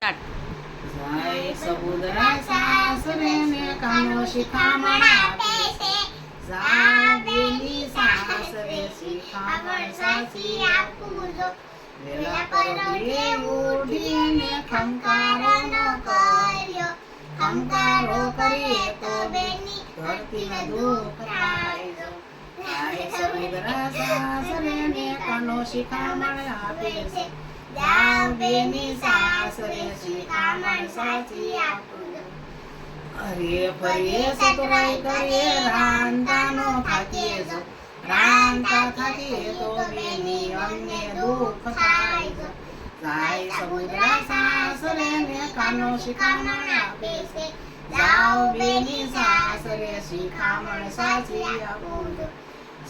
જાય સબુદરા સાસરે ને કાનો શિખામણ આપે છે. જાઓ બેની સાસરે શિખામણ સાચી આપુજો. વેલા પરોઢિયે ઉઠીને ખંકારો ન કર્યો. ખંકારો કરીએ તો બેની ધરતીને દુઃખ થાય. જાય સબુદરા સાસરે ને કાનો શિખામણ આપે છે. જાઓ બેની સાસરે શિખામણ સાચી આપુજો. અરે ફરીએ સતરાઈ કરીએ રાંધાનો થાકીએ જો. રાંધતા થાકીએ તો બેની અમને દુઃખ થાય જો. જાય સબુદરા સાસરે ને કાનો શિખામણ આપે છે. જાઓ બેની સાસરે શિખામણ સાચી આપુજો.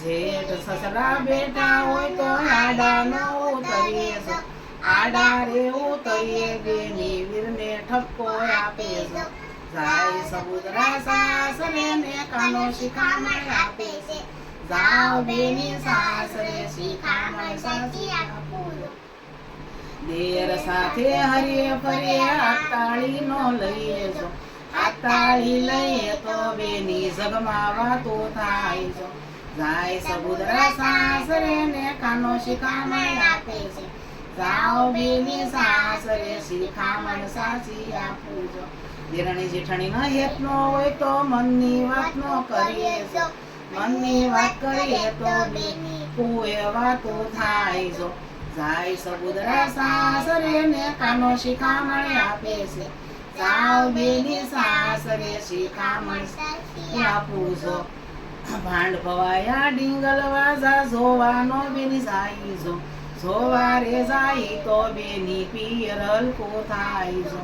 જેઠ સસરા બેટા હોય તો આડા ન ઉતરીએ જો. આડા રે ઉતરીએ બેની વીરને ઠપકો આપે જો. જાય સબુદરા સાસરે ને કાનો શિખામણ આપે છે. જાઓ બેની સાસરે શિખામણ સાચી આપુજો. દેર સાથે હરીએ ફરીએ આતાળી નો લઈએ જો. આતાળી લઈએ તો બેની જગમાં વાતો થાય જો. જાય સબુદરા સાસરે ને કાનો શિખામણ આપે છે. જાઓ બેની સાસરે શિખામણ સાચી આપુજો. દેરાણી જેઠાણી ના હેત નો હોય તો મનની વાત નો કરીએ જો. મનની વાત કરીએ તો બેની કુએ વાતો થાય જો. જાય સબુદરા સાસરે ને કાનો શિખામણ આપે છે. જાઓ બેની સાસરે શિખામણ સાચી આપુજો. ભાંડ ભવાયા ડીંગલ વાજા જોવાનો બેની જાય જો. જોવારે જાય તો બેની પિયર હલકો થાય જો.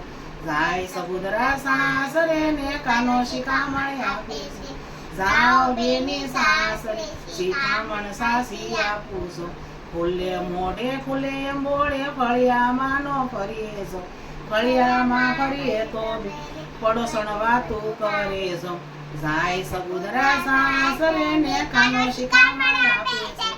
જાય સબુદરા સાસરે ને કાનો શિખામણ આપે છે. જાઓ બેની સાસરે શિખામણ સાચી આપુજો. ફૂલે મોઢે ફૂલે બોળે ફળિયામાં નો ફરીએ જો. ફળિયામાં ફરીએ તો પડોસણ વાતો કરે જો. જાય સબુદરા સાસરે ને કાનો શિખામણ આપે છે.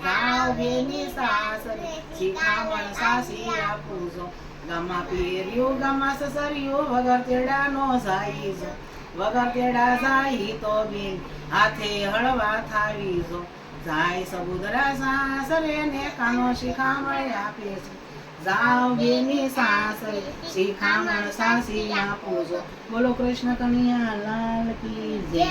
જાઓ બેની સાસરે શિખામણ સાચી આપુજો. ગામમાં પીર્યું ગામમાં સસર્યું વગર તેડા નો જાય જો. વગર તેડા જાય તો બેન હાથે હળવા થાવી જો. જાય સબુદરા સાસરે ને કાનો શિખામણ આપે છે. જાઓ બેની સાસરે શિખામણ સાચી આપુજો. બોલો કૃષ્ણ કનૈયા લાલ કી જય.